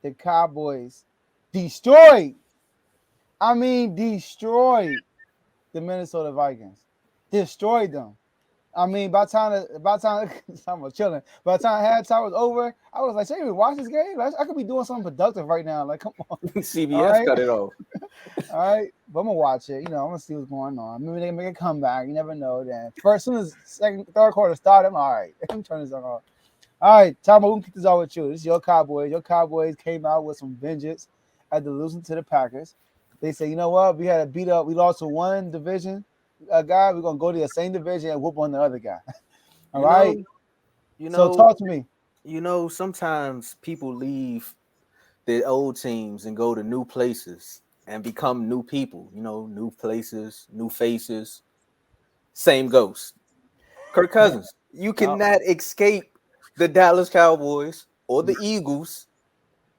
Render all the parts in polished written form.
the Cowboys destroyed. I mean, destroyed the Minnesota Vikings. Destroyed them. I mean, by the time I was chilling. By the time halftime was over, I was like, "Should I even watch this game? Like, I could be doing something productive right now. Like, come on, all CBS right, cut it off. all right." But I'm gonna watch it. I'm gonna see what's going on. Maybe they can make a comeback. You never know. Then first, soon as third quarter started, I'm all right. I'm turning this on. All right, Tom, we'll kick this off with you. This is your Cowboys. Your Cowboys came out with some vengeance after losing to the Packers. They said, you know what? We had to beat up. We lost to one division guy. We're gonna go to the same division and whoop on the other guy. All You right. know, you So know, talk to me. sometimes people leave their old teams and go to new places and become new people. New places, new faces, same ghost. Kirk Cousins, you Oh, cannot escape the Dallas Cowboys or the Eagles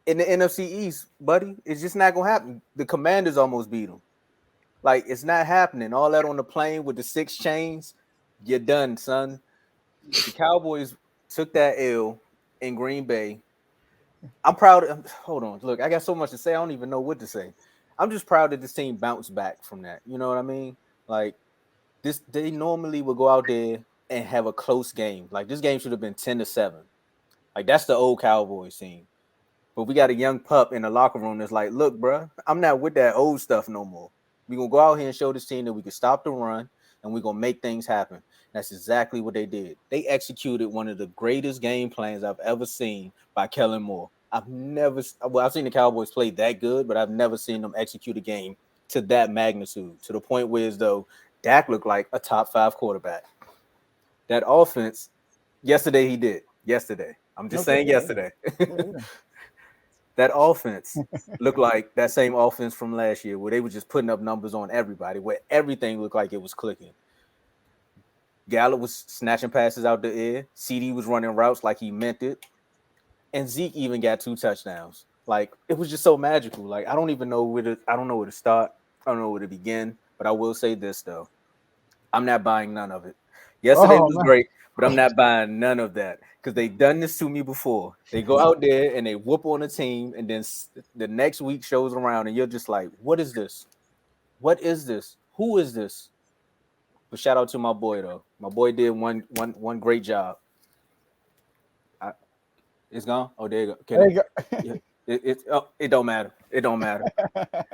in the NFC East, buddy. It's just not gonna happen. The Commanders almost beat them. Like it's not happening. All that on the plane with the 6 chains, you're done, son. The Cowboys took that L in Green Bay. I'm proud. Hold on, look, I got so much to say. I don't even know what to say. I'm just proud that this team bounced back from that. You know what I mean? Like this, they normally would go out there and have a close game. Like this game should have been 10-7. Like that's the old Cowboys team. But we got a young pup in the locker room that's like, look, bro, I'm not with that old stuff no more. We're going to go out here and show this team that we can stop the run and we're going to make things happen. That's exactly what they did. They executed one of the greatest game plans I've ever seen by Kellen Moore. I've seen the Cowboys play that good, but I've never seen them execute a game to that magnitude, to the point where as though Dak looked like a top 5 quarterback. That offense, yesterday he did. Yesterday. I'm just okay. saying yesterday. That offense looked like that same offense from last year where they were just putting up numbers on everybody, where everything looked like it was clicking. Gallup was snatching passes out the air. CD was running routes like he meant it. And Zeke even got 2 touchdowns. Like it was just so magical. Like I don't know where to start. I don't know where to begin. But I will say this though. I'm not buying none of it. Yesterday Oh was man. great, but I'm not buying none of that because they done this to me before. They go out there and they whoop on a team, and then the next week shows around, and you're just like, "What is this? What is this? Who is this?" But shout out to my boy though. My boy did one great job. I, it's gone. Oh, there you go. Can There it? you Yeah, it don't matter. It don't matter.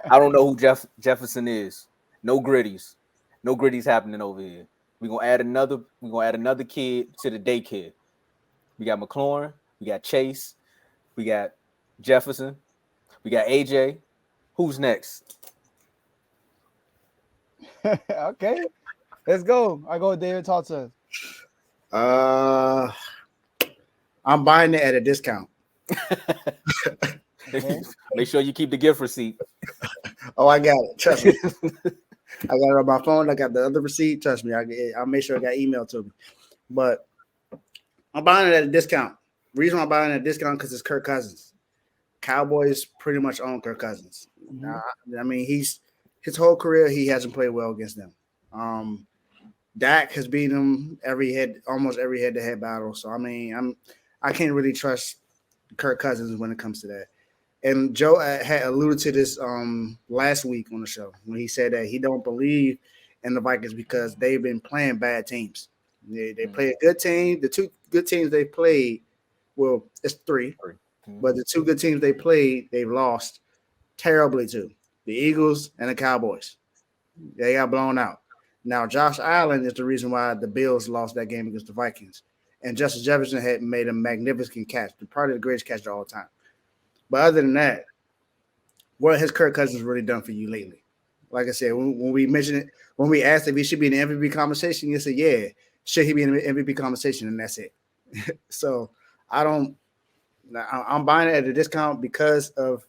I don't know who Jefferson is. No gritties. No gritties happening over here. We're gonna add another kid to the daycare. We got McLaurin, we got Chase, we got Jefferson, we got AJ. Who's next? go. Okay. Let's go. I go with David. Talk to us. Uh, I'm buying it at a discount. Okay. Make sure you keep the gift receipt. Oh, I got it. Trust me. I got it on my phone. I got the other receipt. Trust me. I'll make sure it got emailed to me. But I'm buying it at a discount. Reason why I'm buying it at a discount because it's Kirk Cousins. Cowboys pretty much own Kirk Cousins. Mm-hmm. I mean, his whole career he hasn't played well against them. Dak has beaten him almost every head-to-head battle. So I mean, I can't really trust Kirk Cousins when it comes to that. And Joe had alluded to this last week on the show when he said that he don't believe in the Vikings because they've been playing bad teams. They play a good team. The 2 good teams they played, well, it's 3, but the 2 good teams they played, they've lost terribly to the Eagles and the Cowboys. They got blown out. Now, Josh Allen is the reason why the Bills lost that game against the Vikings. And Justin Jefferson had made a magnificent catch, probably the greatest catch of all time. But other than that, what has Kirk Cousins really done for you lately? Like I said, when we mentioned it, when we asked if he should be in the MVP conversation, you said, yeah, should he be in the MVP conversation? And that's it. So I'm buying it at a discount because of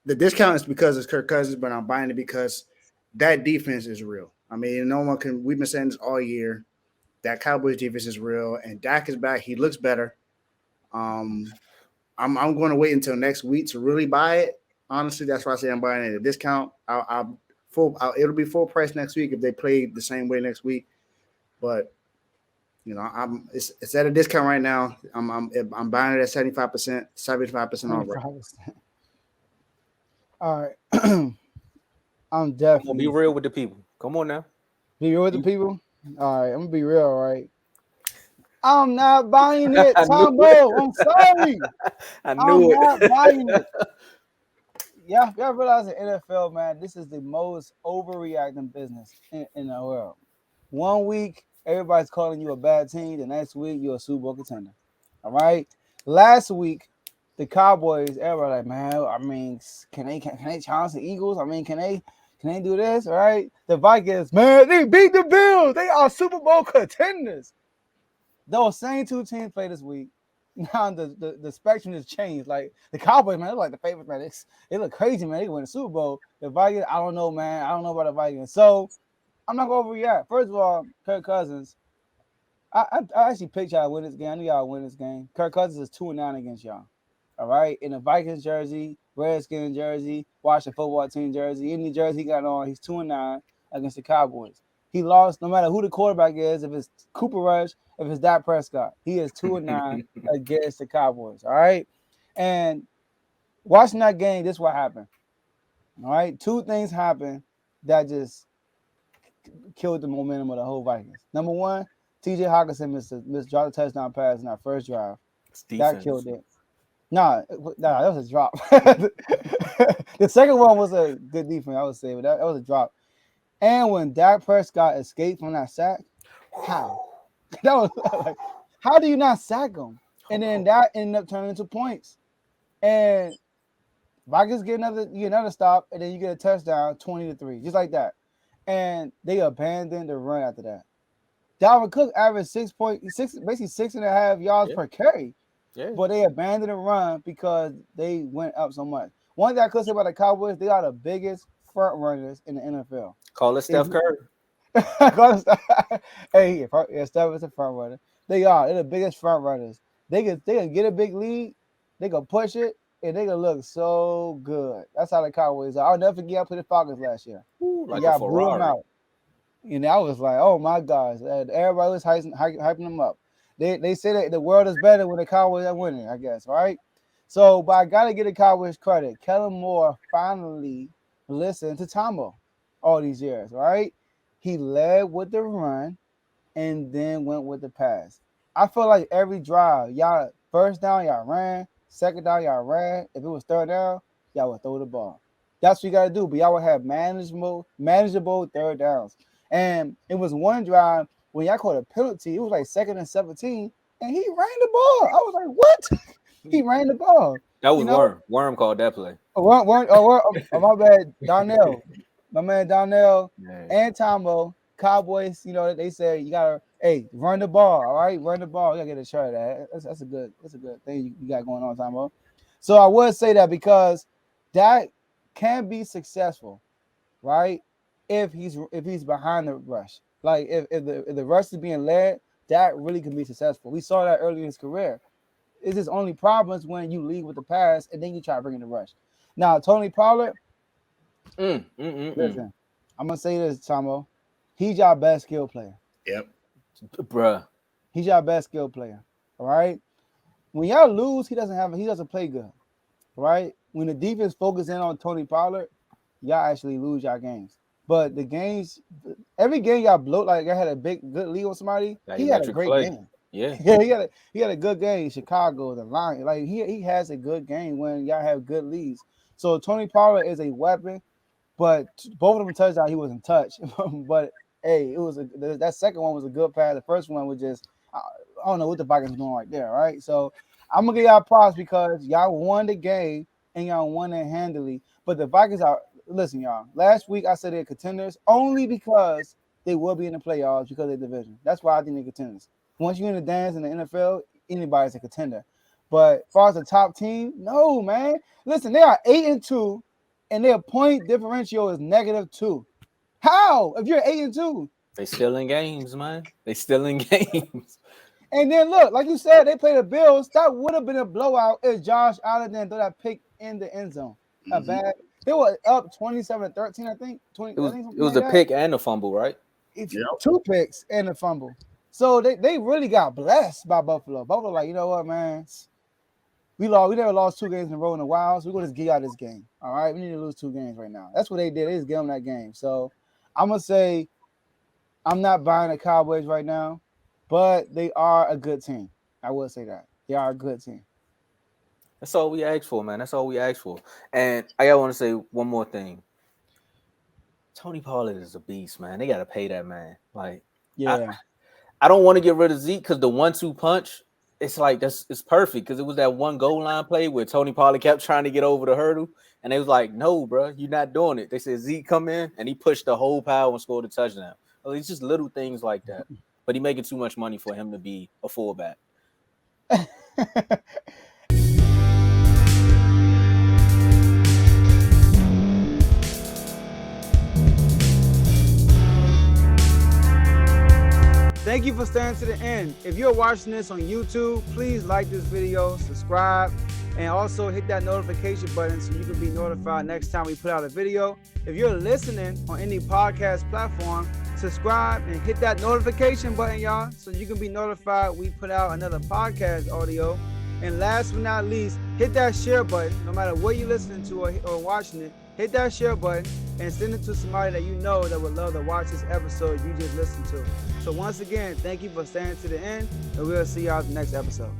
the discount is because it's Kirk Cousins, but I'm buying it because that defense is real. I mean, no one can. We've been saying this all year. That Cowboys defense is real, and Dak is back. He looks better. Um, I'm going to wait until next week to really buy it. Honestly, that's why I say I'm buying it at a discount. It'll be full price next week if they play the same way next week. But It's at a discount right now. I'm buying it at 75%, 75% off right. 25%. All right. I'm Come on, be definitely real with the people. Come on now. be real with the people. All right, I'm gonna be real, all right. I'm not buying it, I knew it. Tombo. I'm sorry. I I'm knew not it. buying it. Yeah, y'all realize the NFL, man, this is the most overreacting business in the world. 1 week, everybody's calling you a bad team. The next week, you're a Super Bowl contender. All right. Last week, the Cowboys, everybody like, man, I mean, can they challenge the Eagles? I mean, can they do this? All right. The Vikings, man, they beat the Bills. They are Super Bowl contenders. Those same two teams play this week. Now the spectrum has changed. Like the Cowboys, man, they're like the favorites, man. They look crazy, man. They win the Super Bowl. The Vikings, I don't know, man. I don't know about the Vikings. So I'm not gonna overreact. First of all, Kirk Cousins. I actually picked y'all to win this game. I knew y'all would win this game. Kirk Cousins is 2-9 against y'all. All right. In the Vikings jersey, Redskins jersey, Washington football team jersey, any jersey he got on, he's 2-9 against the Cowboys. He lost no matter who the quarterback is, if it's Cooper Rush, if it's Dak Prescott. He is 2-9 against the Cowboys. All right. And watching that game, this is what happened. All right. Two things happened that just killed the momentum of the whole Vikings. Number one, TJ Hawkinson dropped a touchdown pass in our first drive. It's That defense. killed it. Nah, that was a drop. The second one was a good defense, I would say, but that was a drop. And when Dak Prescott escaped from that sack, how? That was like, how do you not sack him? And then that ended up turning into points. And Vikings get another stop, and then you get a touchdown, 20-3, just like that. And they abandoned the run after that. Dalvin Cook averaged 6.6, basically 6.5 yards per carry. Yeah. But they abandoned the run because they went up so much. One thing I could say about the Cowboys, they are the biggest front runners in the NFL. Call it Steph Curry. Hey, Steph is a front runner. They're the biggest front runners. They can get a big lead, they can push it, and they can look so good. That's how the Cowboys are. I'll never forget I played the Falcons last year. Ooh, like Yeah, a blew them Ferrari. out. And I was like, oh my gosh. Everybody was hyping them up. They say that the world is better when the Cowboys are winning, I guess, right? So, but I gotta give the Cowboys credit. Kellen Moore finally listened to Tombo all these years, right? He led with the run and then went with the pass. I feel like every drive, y'all first down, y'all ran, second down, y'all ran. If it was third down, y'all would throw the ball. That's what you gotta do. But y'all would have manageable third downs. And it was one drive when y'all caught a penalty, it was like 2nd and 17, and he ran the ball. I was like, what? He ran the ball. That was You know, Worm. Worm called that play. my bad, Donnell. My man Donnell Yeah. and Tombo, Cowboys, they say you gotta run the ball, all right? Run the ball. You gotta get a shot of that. That's a good thing you got going on, Tombo. So I would say that because that can be successful, right? If he's behind the rush. Like if the rush is being led, that really can be successful. We saw that early in his career. It's his only problems when you lead with the pass and then you try to bring in the rush. Now, Tony Pollard, listen, I'm gonna say this, Tomo. He's your best skill player. Yep. Bruh. He's your best skill player. All right. When y'all lose, he doesn't play good. Right? When the defense focuses in on Tony Pollard, y'all actually lose y'all games. But the games, every game y'all blow, like y'all had a good lead on somebody, That he had a electric great play. game. Yeah. Yeah, he had a good game. Chicago, the Lions, like he has a good game when y'all have good leads. So Tony Pollard is a weapon, but both of them touchdowns he wasn't touched. But hey, that second one was a good pass. The first one was just I don't know what the Vikings doing right there, right? So I'm gonna give y'all props because y'all won the game and y'all won it handily. But the Vikings are listen, y'all. Last week I said they're contenders only because they will be in the playoffs because of their division. That's why I think they're contenders. Once you're in the dance in the NFL, anybody's a contender. But as far as the top team, no, man. Listen, they are 8-2, and their point differential is -2. How? If you're 8-2, They still in games, man. They still in games. and then look, like you said, they play the Bills. That would have been a blowout if Josh Allen didn't throw that pick in the end zone. A bad. They were up 27-13, I think. 20. It I was think it something was like a that. pick and a fumble, right? If Yep. 2 picks and a fumble. So they really got blessed by Buffalo. Buffalo, like, you know what, man? We never lost 2 games in a row in a while, so we're gonna just get out this game. All right, we need to lose 2 games right now. That's what they did. They just gave them that game. So I'm gonna say I'm not buying the Cowboys right now, but they are a good team. I will say that they are a good team. That's all we asked for, man. That's all we asked for. And I want to say one more thing. Tony Pollard is a beast, man. They got to pay that man. Like, Yeah. I don't want to get rid of Zeke because the 1-2 punch, it's like it's perfect because it was that one goal line play where Tony Pollard kept trying to get over the hurdle, and they was like, "No, bro, you're not doing it." They said Zeke come in and he pushed the whole power and scored a touchdown. Well, it's just little things like that, but he making too much money for him to be a fullback. Thank you for staying to the end. If you're watching this on YouTube, please like this video, subscribe, and also hit that notification button so you can be notified next time we put out a video. If you're listening on any podcast platform, subscribe and hit that notification button, y'all, so you can be notified we put out another podcast audio. And last but not least, hit that share button. No matter what you're listening to or watching it, hit that share button and send it to somebody that you know that would love to watch this episode you just listened to. So once again, thank you for staying to the end, and we'll see y'all in the next episode.